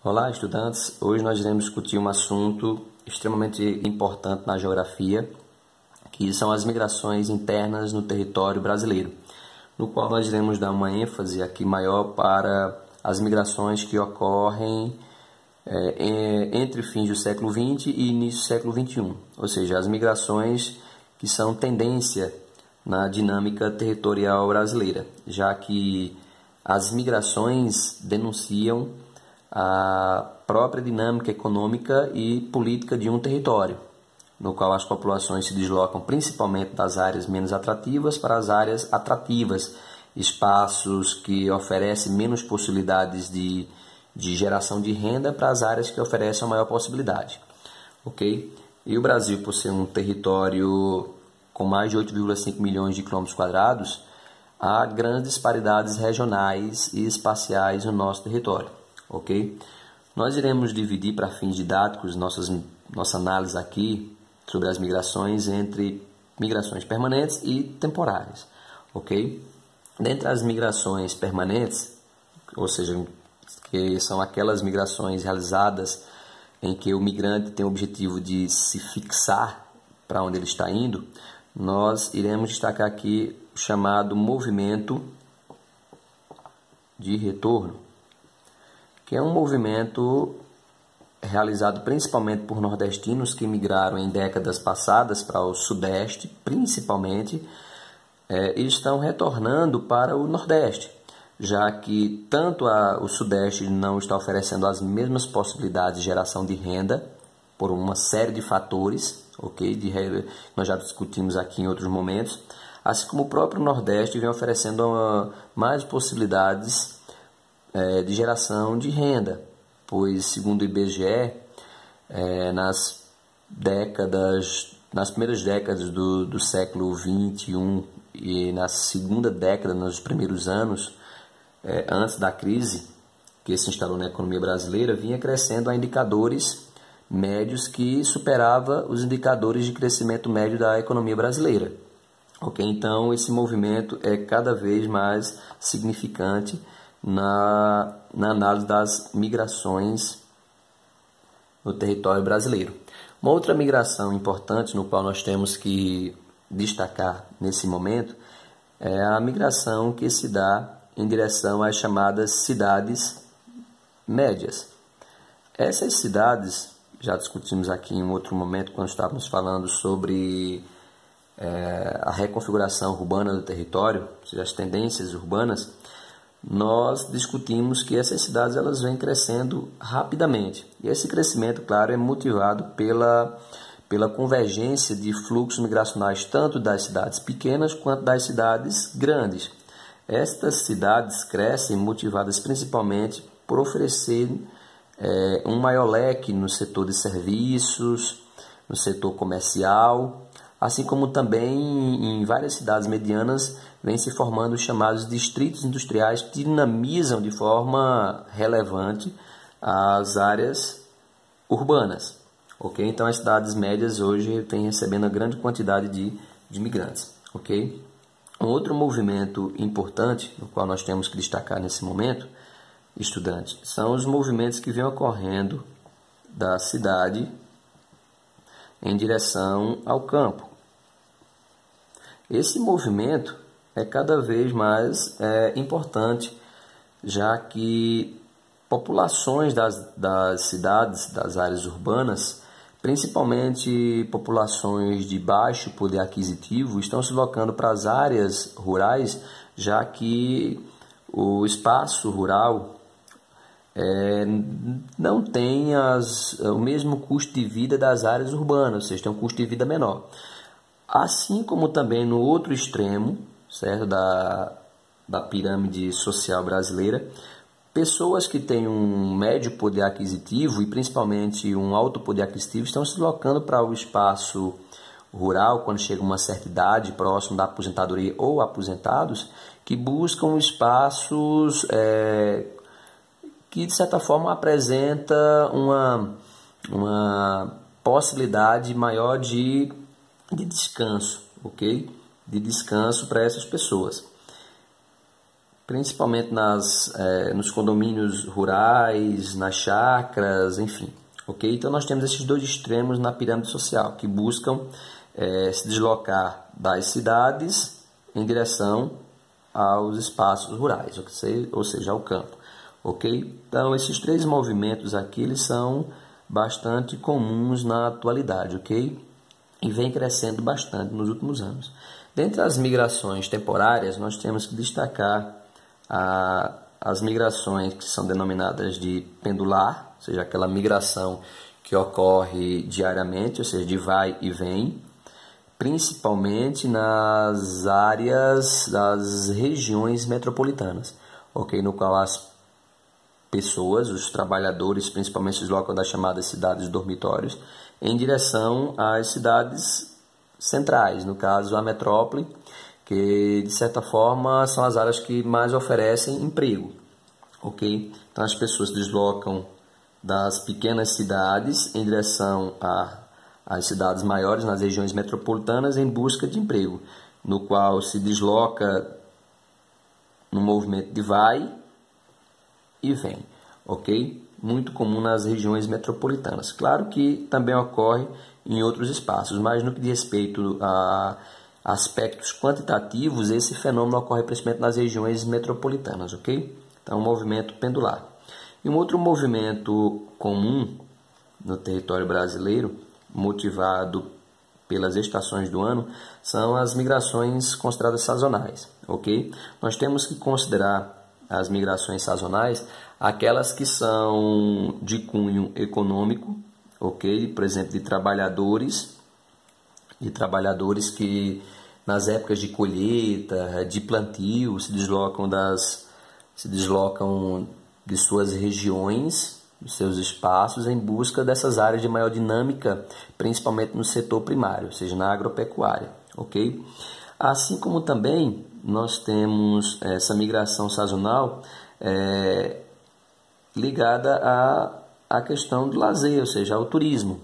Olá, estudantes! Hoje nós iremos discutir um assunto extremamente importante na geografia, que são as migrações internas no território brasileiro, no qual nós iremos dar uma ênfase aqui maior para as migrações que ocorrem entre fins do século XX e início do século XXI, ou seja, as migrações que são tendência na dinâmica territorial brasileira, já que as migrações denunciam a própria dinâmica econômica e política de um território, no qual as populações se deslocam principalmente das áreas menos atrativas para as áreas atrativas, espaços que oferecem menos possibilidades de geração de renda para as áreas que oferecem a maior possibilidade. Ok? E o Brasil, por ser um território com mais de 8,5 milhões de quilômetros quadrados, há grandes disparidades regionais e espaciais no nosso território. Ok? Nós iremos dividir para fins didáticos nossa análise aqui sobre as migrações entre migrações permanentes e temporárias. Ok? Dentre as migrações permanentes, ou seja, que são aquelas migrações realizadas em que o migrante tem o objetivo de se fixar para onde ele está indo, nós iremos destacar aqui o chamado movimento de retorno, que é um movimento realizado principalmente por nordestinos que migraram em décadas passadas para o Sudeste, principalmente, e estão retornando para o Nordeste, já que tanto o Sudeste não está oferecendo as mesmas possibilidades de geração de renda por uma série de fatores, ok? Nós já discutimos aqui em outros momentos, assim como o próprio Nordeste vem oferecendo mais possibilidades de geração de renda, pois, segundo o IBGE, nas primeiras décadas do século XXI e na segunda década, nos primeiros anos, antes da crise que se instalou na economia brasileira, vinha crescendo a indicadores médios que superava os indicadores de crescimento médio da economia brasileira. Ok? Então, esse movimento é cada vez mais significante na análise das migrações no território brasileiro. Uma outra migração importante no qual nós temos que destacar nesse momento é a migração que se dá em direção às chamadas cidades médias. Essas cidades, já discutimos aqui em outro momento quando estávamos falando sobre a reconfiguração urbana do território, ou seja, as tendências urbanas, nós discutimos que essas cidades elas vêm crescendo rapidamente. E esse crescimento, claro, é motivado pela convergência de fluxos migracionais tanto das cidades pequenas quanto das cidades grandes. Estas cidades crescem motivadas principalmente por oferecer um maior leque no setor de serviços, no setor comercial, assim como também em várias cidades medianas vêm se formando os chamados distritos industriais que dinamizam de forma relevante as áreas urbanas. Okay? Então, as cidades médias hoje têm recebendo uma grande quantidade de imigrantes. Okay? Um outro movimento importante, no qual nós temos que destacar nesse momento, estudantes, são os movimentos que vêm ocorrendo da cidade em direção ao campo. Esse movimento é cada vez mais importante, já que populações das cidades, das áreas urbanas, principalmente populações de baixo poder aquisitivo, estão se deslocando para as áreas rurais, já que o espaço rural não tem o mesmo custo de vida das áreas urbanas, ou seja, tem um custo de vida menor. Assim como também no outro extremo, certo, da pirâmide social brasileira, pessoas que têm um médio poder aquisitivo e principalmente um alto poder aquisitivo estão se deslocando para o espaço rural quando chega uma certa idade, próximo da aposentadoria ou aposentados, que buscam espaços que de certa forma apresenta uma possibilidade maior de descanso, ok? De descanso para essas pessoas. principalmente nos condomínios rurais, nas chácaras, enfim. Ok? Então nós temos esses dois extremos na pirâmide social, que buscam se deslocar das cidades em direção aos espaços rurais, ou seja, ao campo. Ok? Então esses três movimentos aqui eles são bastante comuns na atualidade, ok? E vem crescendo bastante nos últimos anos. Dentre as migrações temporárias, nós temos que destacar as migrações que são denominadas de pendular, ou seja, aquela migração que ocorre diariamente, ou seja, de vai e vem, principalmente nas áreas das regiões metropolitanas, ok? No qual as pessoas, os trabalhadores, principalmente se deslocam das chamadas cidades dormitórios, em direção às cidades centrais, no caso a metrópole, que de certa forma são as áreas que mais oferecem emprego, ok? Então as pessoas se deslocam das pequenas cidades em direção às cidades maiores, nas regiões metropolitanas, em busca de emprego, no qual se desloca no movimento de vai e vem, ok? Muito comum nas regiões metropolitanas. Claro que também ocorre em outros espaços, mas no que diz respeito a aspectos quantitativos, esse fenômeno ocorre principalmente nas regiões metropolitanas, ok? Então, um movimento pendular. E um outro movimento comum no território brasileiro, motivado pelas estações do ano, são as migrações consideradas sazonais, ok? Nós temos que considerar as migrações sazonais aquelas que são de cunho econômico, ok? Por exemplo, de trabalhadores que nas épocas de colheita, de plantio, se deslocam de suas regiões, dos seus espaços, em busca dessas áreas de maior dinâmica, principalmente no setor primário, ou seja, na agropecuária, ok? Assim como também nós temos essa migração sazonal ligada à questão do lazer, ou seja, ao turismo.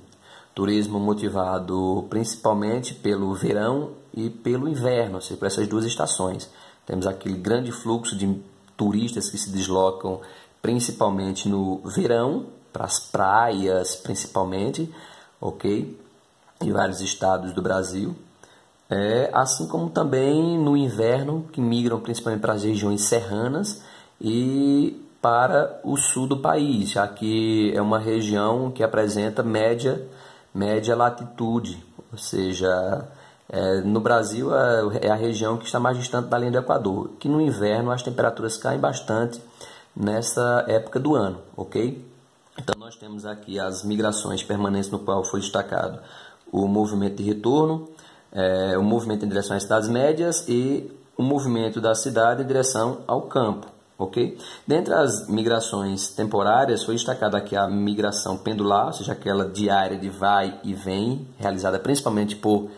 Turismo motivado principalmente pelo verão e pelo inverno, ou seja, por essas duas estações. Temos aquele grande fluxo de turistas que se deslocam principalmente no verão, para as praias principalmente, ok? Em vários estados do Brasil. Assim como também no inverno, que migram principalmente para as regiões serranas e para o sul do país, já que é uma região que apresenta média latitude, ou seja, no Brasil é a região que está mais distante da linha do Equador, que no inverno as temperaturas caem bastante nessa época do ano, ok? Então nós temos aqui as migrações permanentes, no qual foi destacado o movimento de retorno, o movimento em direção às cidades médias e o movimento da cidade em direção ao campo, ok? Dentre as migrações temporárias foi destacada aqui a migração pendular, ou seja, aquela diária de vai e vem, realizada principalmente por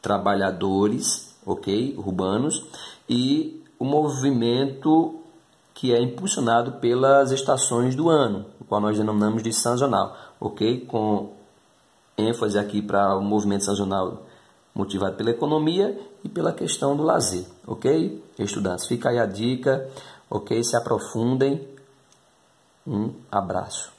trabalhadores, ok, urbanos, e o movimento que é impulsionado pelas estações do ano, o qual nós denominamos de sazonal, ok? Com ênfase aqui para o movimento sazonal motivado pela economia e pela questão do lazer, ok? Estudantes, fica aí a dica, ok? Se aprofundem. Um abraço.